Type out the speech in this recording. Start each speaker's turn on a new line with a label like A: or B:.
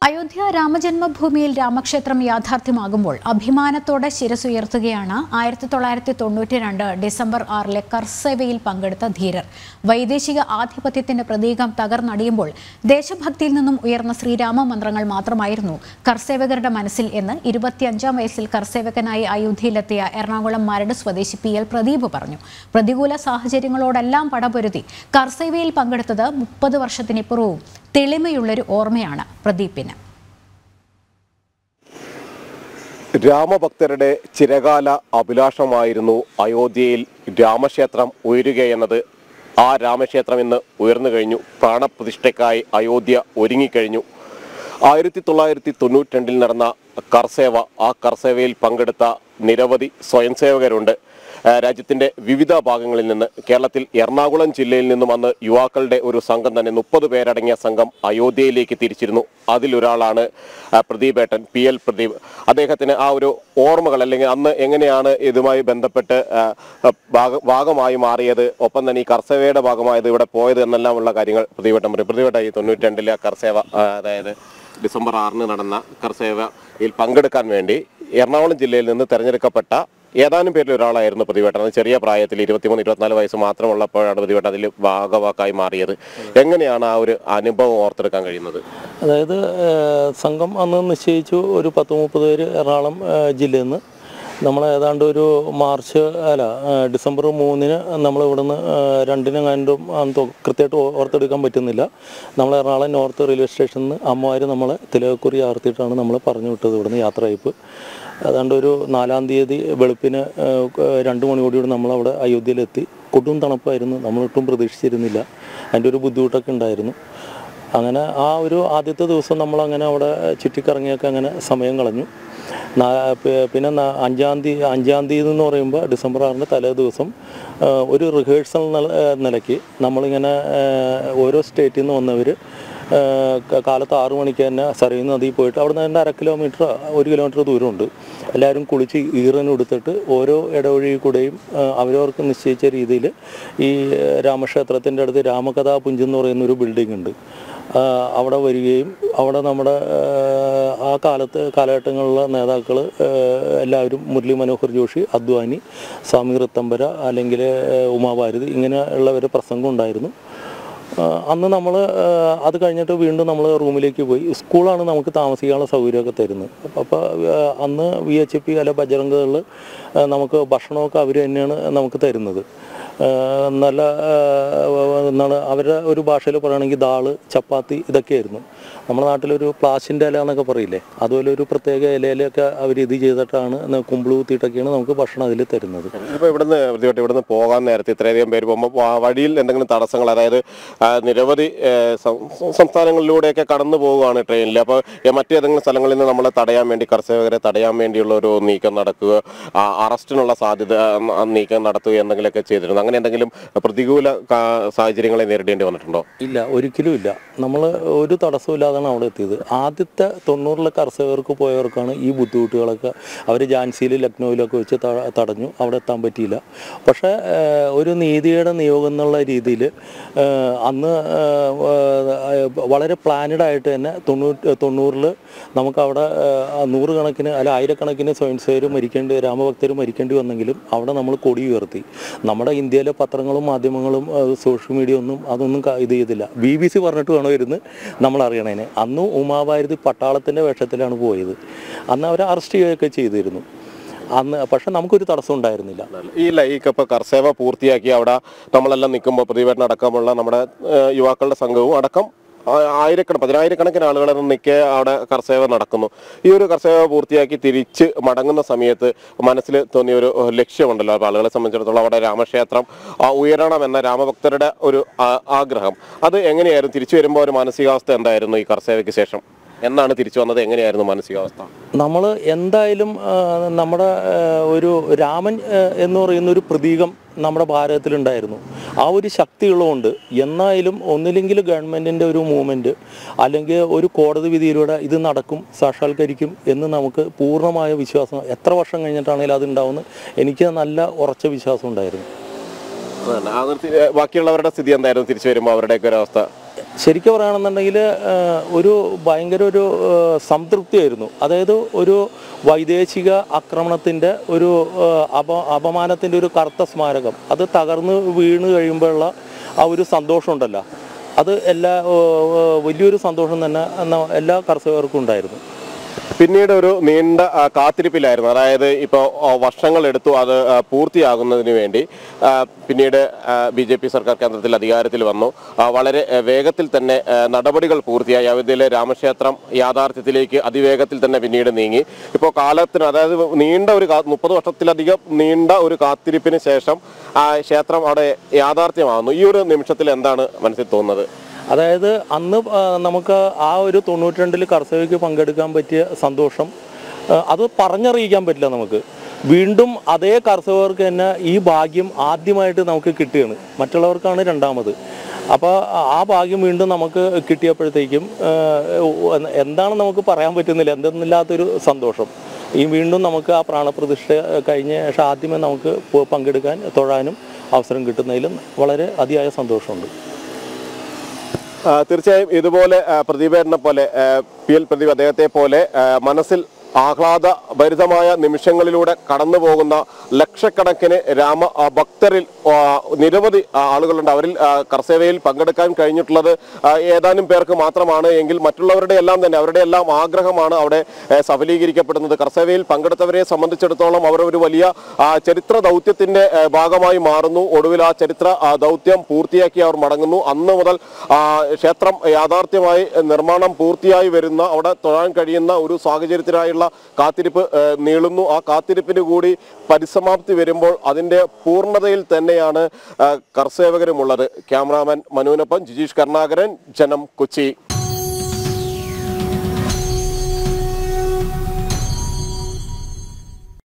A: അയോധ്യ രാമജന്മഭൂമിയിൽ രാമക്ഷേത്രം യാഥാർത്ഥ്യമാകുമ്പോൾ അഭിമാനത്തോടെ ശിരസുയർത്തുകയാണ് 1992 ഡിസംബർ 6 കർസേവയിൽ പങ്കെടുത്ത ധീരർ. വൈദേശിക ആധിപത്യത്തിന്റെ പ്രതീകം തകർന്നടിയുമ്പോൾ ദേശഭക്തിയിൽ നിന്നും ഉയർന്ന ശ്രീരാമ മന്ത്രങ്ങൾ മാത്രമായിരുന്നു കർസേവകരുടെ മനസ്സിൽ എന്ന് 25-ാം വയസ്സിൽ കർസേവകനായി അയോധ്യയിലെത്തിയ എറണാകുളം മരട് സ്വദേശി PL പ്രദീപ് പറഞ്ഞു. പ്രതികൂല സാഹചര്യങ്ങളോടെല്ലാം പടപൊരുതി കർസേവയിൽ പങ്കെടുത്തത് 30 വർഷത്തിനിപ്പുറവും തെളിമയുള്ളൊരു ഓർമ്മയാണ് പ്രദീപിന്.
B: രാമഭക്തരുടെ ചിരകാല അഭിലാഷമായിരുന്നു അയോധ്യയിൽ രാമക്ഷേത്രം ഉയരുകയെന്നത്. ആ രാമക്ഷേത്രം ഇന്ന് ഉയർന്നു കഴിഞ്ഞു. പ്രാണപ്രതിഷ്ഠയ്ക്കായി അയോധ്യ ഒരുങ്ങിക്കഴിഞ്ഞു. 1992 നടന്ന കർസേവ, ആ കർസേവയിൽ പങ്കെടുത്ത നിരവധി സ്വയംസേവകരുണ്ട്. രാജ്യത്തിൻ്റെ വിവിധ ഭാഗങ്ങളിൽ നിന്ന്, കേരളത്തിൽ എറണാകുളം ജില്ലയിൽ നിന്നും അന്ന് യുവാക്കളുടെ ഒരു സംഘം തന്നെ 30 പേരടങ്ങിയ സംഘം അയോധ്യയിലേക്ക് തിരിച്ചിരുന്നു. അതിലൊരാളാണ് പ്രദീപേട്ടൻ, PL പ്രദീപ്. അദ്ദേഹത്തിന് ആ ഒരു ഓർമ്മകൾ, അല്ലെങ്കിൽ അന്ന് എങ്ങനെയാണ് ഇതുമായി ബന്ധപ്പെട്ട് ഭാഗമായി മാറിയത്, ഒപ്പം തന്നെ ഈ കർസേവയുടെ ഭാഗമായത്, ഇവിടെ പോയത് എന്നെല്ലാമുള്ള കാര്യങ്ങൾ പ്രദീപേട്ടൻ പറയും. പ്രദീപേട്ടൻ, ഈ 92 കർസേവ, അതായത് ഡിസംബർ 6 നടന്ന കർസേവയിൽ പങ്കെടുക്കാൻ വേണ്ടി എറണാകുളം ജില്ലയിൽ നിന്ന് തെരഞ്ഞെടുക്കപ്പെട്ട ഏതാനും പേരിൽ ഒരാളായിരുന്നു പ്രദീപേട്ടൻ. അത് ചെറിയ പ്രായത്തിൽ 23-24 വയസ്സ് മാത്രമുള്ളപ്പോഴാണ് പ്രദീപേട്ടൻ അതിൽ ഭാഗവാക്കായി മാറിയത്. എങ്ങനെയാണ് ആ ഒരു അനുഭവം ഓർത്തെടുക്കാൻ കഴിയുന്നത്?
C: അതായത് സംഘം അന്ന് നിശ്ചയിച്ചു ഒരു 10-30 പേര് എറണാകുളം ജില്ലയിൽ നിന്ന്. നമ്മൾ ഏതാണ്ട് ഒരു ഡിസംബർ 3 നമ്മൾ ഇവിടുന്ന് 2 കണ്ടും കൃത്യമായിട്ട് ഓർത്തെടുക്കാൻ പറ്റുന്നില്ല. നമ്മൾ എറണാകുളം നോർത്ത് റെയിൽവേ സ്റ്റേഷനിൽ നിന്ന് അമ്മമാർ നമ്മളെ തിലകക്കുറി ആർത്തിയിട്ടാണ് നമ്മൾ പറഞ്ഞു വിട്ടത് ഇവിടുന്ന് യാത്രയയപ്പ്. ഏതാണ്ട് ഒരു 4-ാം തീയതി വെളുപ്പിന് 2 മണിയോടുകൂടി നമ്മളവിടെ അയോധ്യയിലെത്തി. കൊടും തണുപ്പായിരുന്നു, നമ്മളൊട്ടും പ്രതീക്ഷിച്ചിരുന്നില്ല. അതിൻ്റെ ഒരു ബുദ്ധിമുട്ടൊക്കെ ഉണ്ടായിരുന്നു. അങ്ങനെ ആ ഒരു ആദ്യത്തെ ദിവസം നമ്മളങ്ങനെ അവിടെ ചുറ്റിക്കറങ്ങിയൊക്കെ അങ്ങനെ സമയം കളഞ്ഞു. പിന്നെ 5-ാം തീയതി എന്ന് പറയുമ്പോൾ ഡിസംബർ 6 തലേ ദിവസം ഒരു റിഹേഴ്സൽ നിലയ്ക്ക് നമ്മളിങ്ങനെ ഓരോ സ്റ്റേറ്റിൽ നിന്ന് വന്നവർ കാലത്ത് 6 മണിക്ക് തന്നെ സരയൂ നദിയിൽ പോയിട്ട് അവിടെ നിന്ന് 1/2 കിലോമീറ്റർ 1 കിലോമീറ്റർ ദൂരമുണ്ട്. എല്ലാവരും കുളിച്ച് ഈറനെടുത്തിട്ട് ഓരോ ഇടവഴി കൂടെയും അവരവർക്ക് നിശ്ചയിച്ച രീതിയിൽ ഈ രാമക്ഷേത്രത്തിൻ്റെ അടുത്ത് രാമകഥാപുഞ്ച് എന്ന് പറയുന്നൊരു ബിൽഡിംഗ് ഉണ്ട്. അവിടെ വരികയും അവിടെ നമ്മുടെ ആ കാലഘട്ടങ്ങളിലുള്ള നേതാക്കൾ എല്ലാവരും മുരളി മനോഹർ ജോഷി, അദ്വാനി, സ്വാമി ഋത്തംബര, അല്ലെങ്കിൽ ഉമാഭാരതി, ഇങ്ങനെയുള്ളവരുടെ പ്രസംഗം ഉണ്ടായിരുന്നു. അന്ന് നമ്മൾ അത് കഴിഞ്ഞിട്ട് വീണ്ടും നമ്മൾ റൂമിലേക്ക് പോയി. സ്കൂളാണ് നമുക്ക് താമസിക്കാനുള്ള സൗകര്യമൊക്കെ തരുന്നത്. അപ്പോൾ അന്ന് VHP അല്ല ബജറംഗകളിൽ നമുക്ക് ഭക്ഷണമൊക്കെ അവർ തന്നെയാണ് നമുക്ക് തരുന്നത്. നല്ല എന്താണ് അവരുടെ ഒരു ഭാഷയിൽ പറയുകയാണെങ്കിൽ ദാള്, ചപ്പാത്തി ഇതൊക്കെയായിരുന്നു. നമ്മുടെ നാട്ടിലൊരു പ്ലാസ്റ്റിൻ്റെ ഇല എന്നൊക്കെ പറയില്ലേ, അതുപോലെ ഒരു പ്രത്യേക ഇലയിലൊക്കെ അവർ ഇത് ചെയ്തിട്ടാണ് കുമ്പിള് കുത്തിയിട്ടൊക്കെയാണ് നമുക്ക് ഭക്ഷണം അതിൽ തരുന്നത്.
B: ഇപ്പോൾ ഇവിടുന്ന് പോകാൻ നേരത്തെ ഇത്രയധികം പേര് പോകുമ്പോൾ വഴിയിൽ എന്തെങ്കിലും തടസ്സങ്ങൾ, അതായത് നിരവധി സംസ്ഥാനങ്ങളിലൂടെയൊക്കെ കടന്നു പോവുകയാണ് ട്രെയിനിൽ. അപ്പോൾ മറ്റേതെങ്കിലും സ്ഥലങ്ങളിൽ നിന്ന് നമ്മളെ തടയാൻ വേണ്ടി, കർഷകരെ തടയാൻ വേണ്ടിയുള്ള ഒരു നീക്കം നടക്കുക, അറസ്റ്റിനുള്ള സാധ്യത നീക്കം നടത്തുക എന്തെങ്കിലുമൊക്കെ ചെയ്തിരുന്നു? അങ്ങനെ എന്തെങ്കിലും പ്രതികൂല സാഹചര്യങ്ങളെ നേരിടേണ്ടി വന്നിട്ടുണ്ടോ?
C: ഇല്ല, ഒരിക്കലും ഇല്ല. നമ്മൾ ഒരു തടസ്സവും ഇല്ലാതാണ് അവിടെ എത്തിയത്. ആദ്യത്തെ 90 കർഷകർക്ക് പോയവർക്കാണ് ഈ ബുദ്ധിമുട്ടുകളൊക്കെ. അവർ ഝാൻസിയിൽ ലക്നൌവിലൊക്കെ വെച്ച് തടഞ്ഞു, അവിടെ എത്താൻ പറ്റിയില്ല. പക്ഷേ ഒരു നീതിയുടെ നിയോഗം എന്നുള്ള രീതിയിൽ അന്ന് വളരെ പ്ലാനഡായിട്ട് തന്നെ 90 നമുക്കവിടെ 100 കണക്കിന് അല്ല 1000 സ്വയംസേവകർ രാമഭക്തർ മരിക്കേണ്ടി വന്നെങ്കിലും അവിടെ നമ്മൾ കൊടി ഉയർത്തി. നമ്മുടെ ഇന്ത്യയിലെ പത്രങ്ങളും മാധ്യമങ്ങളും സോഷ്യൽ മീഡിയ അതൊന്നും ഇത് ചെയ്തില്ല. BBC പറഞ്ഞിട്ട് വേണമായിരുന്നു നമ്മൾ അറിയണേന്. അന്ന് ഉമാഭാരതി പട്ടാളത്തിൻ്റെ വേഷത്തിലാണ് പോയത്. അന്ന് അവരെ അറസ്റ്റ് ചെയ്യുകയൊക്കെ ചെയ്തിരുന്നു അന്ന്. പക്ഷെ നമുക്കൊരു തടസ്സം ഉണ്ടായിരുന്നില്ല.
B: ഇപ്പോൾ കർസേവ പൂർത്തിയാക്കി അവിടെ നമ്മളെല്ലാം നിൽക്കുമ്പോൾ പ്രദീപേട്ടനടക്കമുള്ള നമ്മുടെ യുവാക്കളുടെ സംഘവും അടക്കം 10,000-കണക്കിന് ആളുകളെ നിൽക്കെ അവിടെ കർസേവ നടക്കുന്നു. ഈ ഒരു കർസേവ പൂർത്തിയാക്കി തിരിച്ച് മടങ്ങുന്ന സമയത്ത് മനസ്സിൽ തോന്നിയൊരു ലക്ഷ്യമുണ്ടല്ലോ. അപ്പോൾ ആളുകളെ സംബന്ധിച്ചിടത്തോളം അവിടെ രാമക്ഷേത്രം ഉയരണമെന്ന രാമഭക്തരുടെ ഒരു ആഗ്രഹം, അത് എങ്ങനെയായിരുന്നു? തിരിച്ചു വരുമ്പോൾ ഒരു മാനസികാവസ്ഥ എന്തായിരുന്നു? ഈ കർസേവയ്ക്ക് ശേഷം എന്നാണ് തിരിച്ചു വന്നത്? എങ്ങനെയായിരുന്നു മാനസികാവസ്ഥ?
C: നമ്മൾ എന്തായാലും നമ്മുടെ ഒരു രാമൻ എന്ന് പറയുന്നൊരു പ്രതീകം നമ്മുടെ ഭാരതത്തിലുണ്ടായിരുന്നു. ആ ഒരു ശക്തിയുള്ളതുകൊണ്ട് എന്നായാലും ഒന്നില്ലെങ്കിൽ ഗവൺമെൻറ്റിൻ്റെ ഒരു മൂവ്മെൻറ്റ് അല്ലെങ്കിൽ ഒരു കോടതി വിധിയിലൂടെ ഇത് നടക്കും, സാക്ഷാത്കരിക്കും എന്ന് നമുക്ക് പൂർണ്ണമായ വിശ്വാസം, എത്ര വർഷം കഴിഞ്ഞിട്ടാണെങ്കിലും അതുണ്ടാവുമെന്ന് എനിക്ക് നല്ല ഉറച്ച വിശ്വാസം ഉണ്ടായിരുന്നു.
B: ബാക്കിയുള്ളവരുടെ സ്ഥിതി എന്തായിരുന്നു തിരിച്ചു വരുമ്പോൾ അവരുടെയൊക്കെ ഒരു അവസ്ഥ?
C: ശരിക്കും പറയുകയാണെന്നുണ്ടെങ്കിൽ ഒരു ഭയങ്കര ഒരു സംതൃപ്തിയായിരുന്നു. അതായത് ഒരു വൈദേശിക ആക്രമണത്തിൻ്റെ ഒരു അപമാനത്തിൻ്റെ ഒരു കറുത്ത സ്മാരകം അത് തകർന്ന് വീണ് കഴിയുമ്പോഴുള്ള ആ ഒരു സന്തോഷമുണ്ടല്ലോ, അത് വലിയൊരു സന്തോഷം തന്നെ എല്ലാ കർഷകർക്കും ഉണ്ടായിരുന്നു.
B: പിന്നീട് ഒരു നീണ്ട കാത്തിരിപ്പിലായിരുന്നു. അതായത് ഇപ്പോൾ വർഷങ്ങളെടുത്തു അത് പൂർത്തിയാകുന്നതിന് വേണ്ടി. പിന്നീട് BJP സർക്കാർ കേന്ദ്രത്തിൽ അധികാരത്തിൽ വന്നു. വളരെ വേഗത്തിൽ തന്നെ നടപടികൾ പൂർത്തിയായി. അയോധ്യയിലെ രാമക്ഷേത്രം യാഥാർത്ഥ്യത്തിലേക്ക് അതിവേഗത്തിൽ തന്നെ പിന്നീട് നീങ്ങി. ഇപ്പോൾ കാലത്തിന്, അതായത് നീണ്ട ഒരു 30 വർഷത്തിലധികം നീണ്ട ഒരു കാത്തിരിപ്പിന് ശേഷം ക്ഷേത്രം അവിടെ യാഥാർത്ഥ്യമാകുന്നു. ഈ ഒരു നിമിഷത്തിൽ എന്താണ് മനസ്സിൽ തോന്നുന്നത്?
C: അതായത് അന്ന് നമുക്ക് ആ ഒരു 92 കർഷകർക്ക് പങ്കെടുക്കാൻ പറ്റിയ സന്തോഷം അത് പറഞ്ഞറിയിക്കാൻ പറ്റില്ല നമുക്ക്. വീണ്ടും അതേ കർഷകർക്ക് തന്നെ ഈ ഭാഗ്യം ആദ്യമായിട്ട് നമുക്ക് കിട്ടുകയാണ്, മറ്റുള്ളവർക്കാണ് രണ്ടാമത്. അപ്പോൾ ആ ഭാഗ്യം വീണ്ടും നമുക്ക് കിട്ടിയപ്പോഴത്തേക്കും എന്താണ് നമുക്ക് പറയാൻ പറ്റുന്നില്ല, എന്തെന്നില്ലാത്തൊരു സന്തോഷം. ഈ വീണ്ടും നമുക്ക് ആ പ്രാണപ്രതിഷ്ഠ കഴിഞ്ഞ ശേഷം ആദ്യമേ നമുക്ക് പങ്കെടുക്കാൻ തൊഴാനും അവസരം കിട്ടുന്നതിലും വളരെ അതിയായ സന്തോഷമുണ്ട്.
B: തീർച്ചയായും ഇതുപോലെ പ്രദീപേട്ടനെ പോലെ PL പ്രദീപ്, അദ്ദേഹത്തെ പോലെ മനസ്സിൽ ആഹ്ലാദഭരിതമായ നിമിഷങ്ങളിലൂടെ കടന്നു പോകുന്ന ലക്ഷക്കണക്കിന് രാമഭക്തരിൽ നിരവധി ആളുകളുണ്ട്. അവരിൽ കർസേവയിൽ പങ്കെടുക്കാൻ കഴിഞ്ഞിട്ടുള്ളത് ഏതാനും പേർക്ക് മാത്രമാണ് എങ്കിൽ മറ്റുള്ളവരുടെ എല്ലാം തന്നെ അവരുടെ എല്ലാം ആഗ്രഹമാണ് അവിടെ സഫലീകരിക്കപ്പെടുന്നത്. കർസേവയിൽ പങ്കെടുത്തവരെ സംബന്ധിച്ചിടത്തോളം അവർ ഒരു വലിയ ചരിത്ര ദൗത്യത്തിന്റെ ഭാഗമായി മാറുന്നു. ഒടുവിൽ ആ ചരിത്ര ദൗത്യം പൂർത്തിയാക്കി അവർ മടങ്ങുന്നു. അന്ന് മുതൽ ക്ഷേത്രം യാഥാർത്ഥ്യമായി നിർമ്മാണം പൂർത്തിയായി വരുന്ന, അവിടെ തൊഴാൻ കഴിയുന്ന ഒരു സാഹചര്യത്തിനായുള്ള കാത്തിരിപ്പ് നീളുന്നു. ആ കാത്തിരിപ്പിന് കൂടി പരിസമാപ്തി വരുമ്പോൾ അതിൻ്റെ പൂർണ്ണതയിൽ തന്നെയാണ് കർസേവകരുമുള്ളത്. ക്യാമറാമാൻ മനുവിനൊപ്പം ജിജീഷ് കരുണാകരൻ, ജനം, കൊച്ചി.